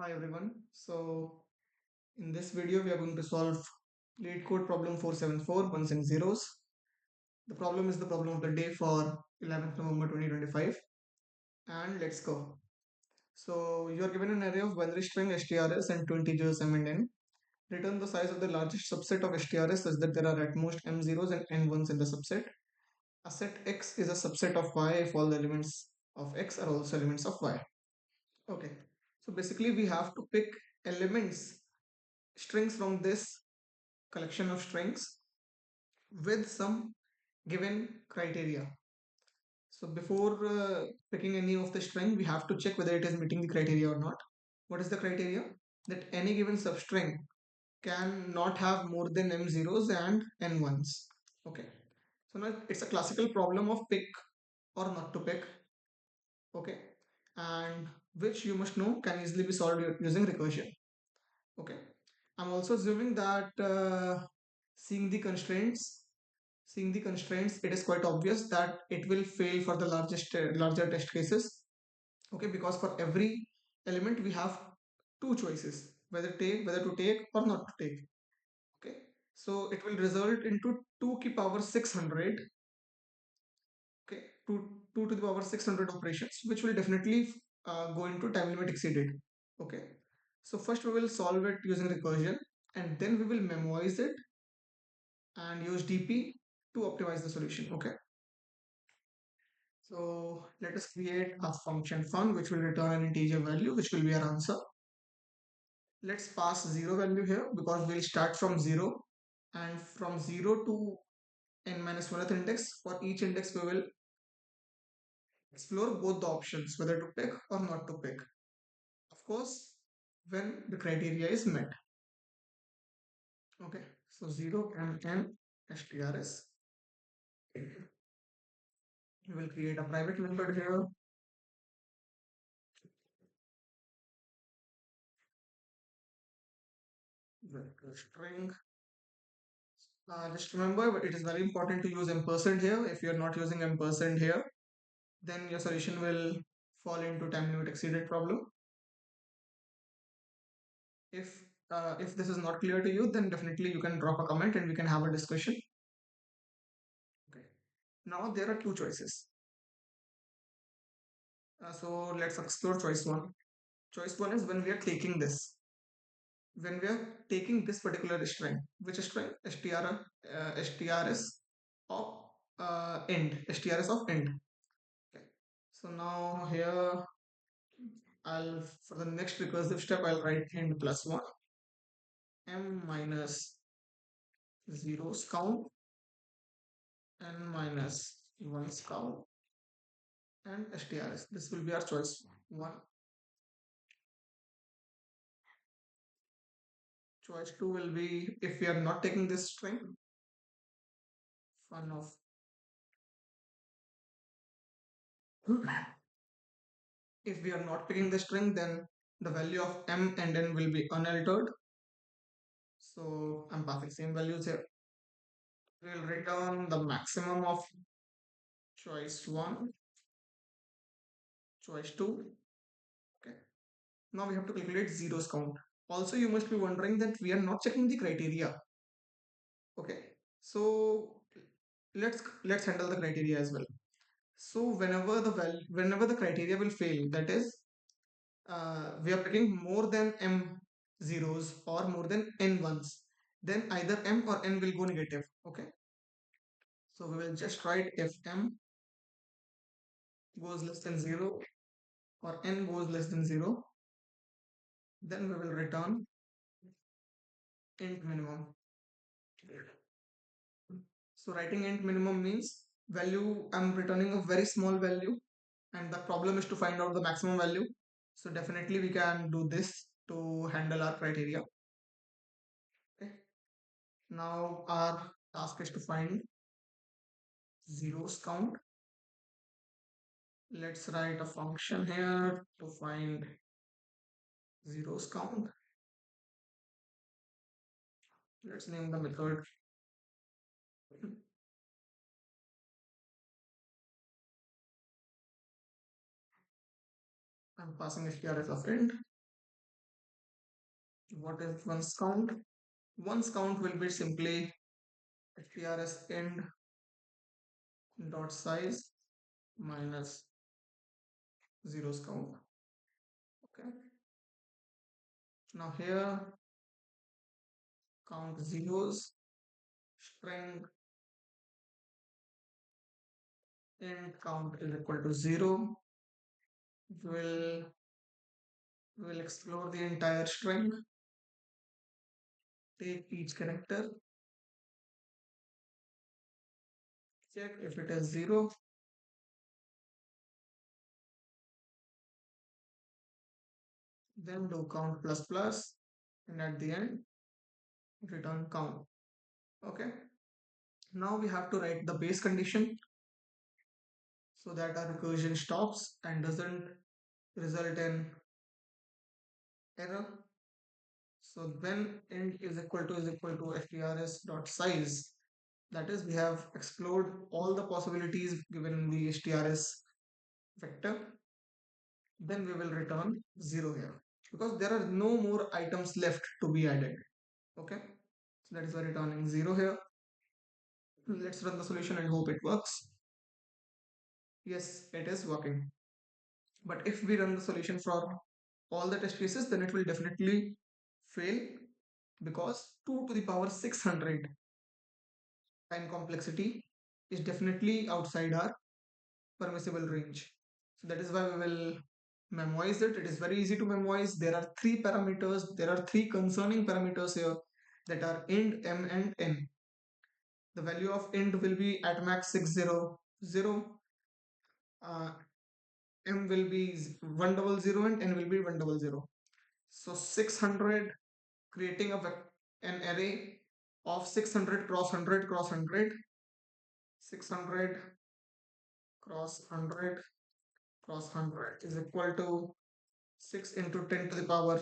Hi everyone. So in this video we are going to solve Leetcode problem 474 ones and zeros. The problem is the problem of the day for 11th November 2025 and let's go. So you are given an array of binary string strs and two integers m and n. Return the size of the largest subset of strs such that there are at most m zeros and n ones in the subset. A set X is a subset of Y if all the elements of X are also elements of Y. Okay. So basically we have to pick elements strings from this collection of strings with some given criteria. So before picking any of the string, we have to check whether it is meeting the criteria or not. What is the criteria? That any given substring can not have more than m zeros and n ones. Okay. So now it's a classical problem of pick or not to pick. Okay. And which you must know can easily be solved using recursion. Okay. I'm also assuming that seeing the constraints seeing the constraints, it is quite obvious that it will fail for the larger test cases. Okay, because for every element we have two choices, whether to take or not to take. Okay, so it will result into 2 to the power 600. Okay, 2 to the power 600 operations, which will definitely go into time limit exceeded. Okay, so first we will solve it using recursion, and then we will memorize it and use DP to optimize the solution. Okay. So let us create a function fun which will return an integer value which will be our answer. Let's pass 0 value here because we'll start from 0 and from 0 to n minus 1th index. For each index we will explore both the options whether to pick or not to pick. Of course, when the criteria is met. Okay, so 0 and n strs. We will create a private method here. Vector string. Just remember, it is very important to use ampersand here. If you are not using ampersand here, then your solution will fall into time limit exceeded problem. If this is not clear to you, then definitely you can drop a comment and we can have a discussion. Okay. Now there are two choices. So let's explore choice one. Choice one is when we are taking this. When we are taking this particular string, which string? STRS of STRS of end. Okay. So now here for the next recursive step I'll write end plus 1 m minus zeros count n minus 1's count and strs. This will be our choice 1. Choice 2 will be if we are not taking this string, fun of if we are not picking the string, then the value of m and n will be unaltered. So I'm passing same values here. We'll return the maximum of choice 1, choice 2. Okay. Now we have to calculate zeros count. Also, you must be wondering that we are not checking the criteria. Okay, so let's handle the criteria as well. So whenever the criteria will fail, that is, we are picking more than m zeros or more than n ones, then either m or n will go negative. Okay, so we will just write if m goes less than 0 or n goes less than 0, then we will return int minimum. So writing int minimum means value, I'm returning a very small value and the problem is to find out the maximum value. So definitely we can do this to handle our criteria. Okay. Now our task is to find zeros count. Let's write a function here to find zeros count. Let's name the method. I'm passing str as a friend. What is one's count? One's count will be simply trs end dot size minus zeros count. Okay. Now here count zeros, string int count is equal to 0. We'll we'll explore the entire string, take each character, check if it is 0, then do count plus plus, and at the end return count. Okay. Now we have to write the base condition so that our recursion stops and doesn't result in error. So when int is equal to htrs dot size, that is, we have explored all the possibilities given in the htrs vector, then we will return 0 here because there are no more items left to be added. Okay, so that is why returning 0 here. Let's run the solution and hope it works. Yes, it is working. But if we run the solution for all the test cases, then it will definitely fail because 2 to the power 600 time complexity is definitely outside our permissible range. So that is why we will memorize it. It is very easy to memorize. There are three parameters. There are three concerning parameters here that are int, m, and n. The value of int will be at max 600. Uh, m will be 100 and n will be 100. So 600, creating an array of 600 cross 100 cross 100, 600 cross 100 cross 100 is equal to 6 into 10 to the power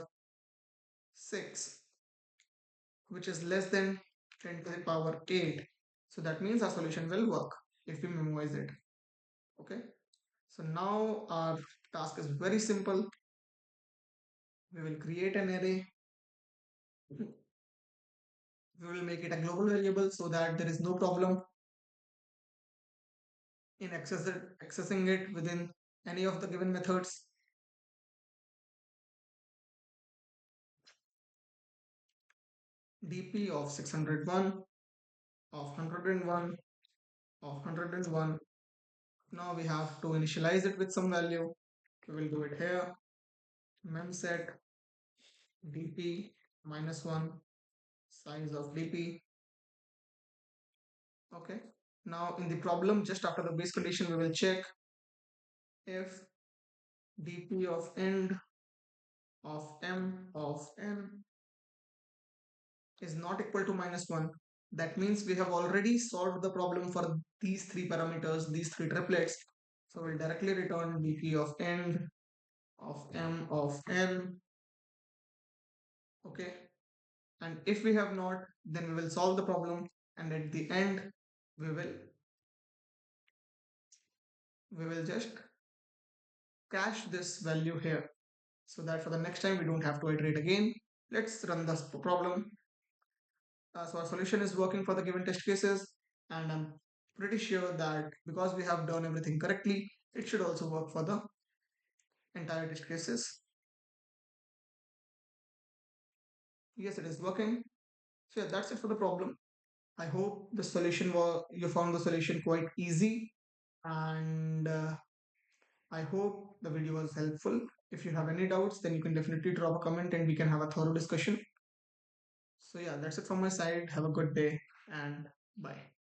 6, which is less than 10 to the power 8. So that means our solution will work if we memorize it. Okay. So now our task is very simple. We will create an array. We will make it a global variable so that there is no problem in accessing it within any of the given methods. dp of 601, of 101, of 101. Now we have to initialize it with some value. We will do it here. Memset dp minus 1 size of dp. Okay. Now in the problem, just after the base condition, we will check if dp of end of m of n is not equal to -1. That means we have already solved the problem for these three parameters, these three triplets. So we'll directly return dp of end of m of n. Okay. And if we have not, then we will solve the problem, and at the end we will just cache this value here so that for the next time we don't have to iterate again. Let's run this problem. So our solution is working for the given test cases, and I'm pretty sure that because we have done everything correctly, it should also work for the entire test cases. Yes, it is working. So yeah, that's it for the problem. I hope the solution you found the solution quite easy, and I hope the video was helpful. If you have any doubts, then you can definitely drop a comment and we can have a thorough discussion. So yeah, that's it from my side. Have a good day and bye.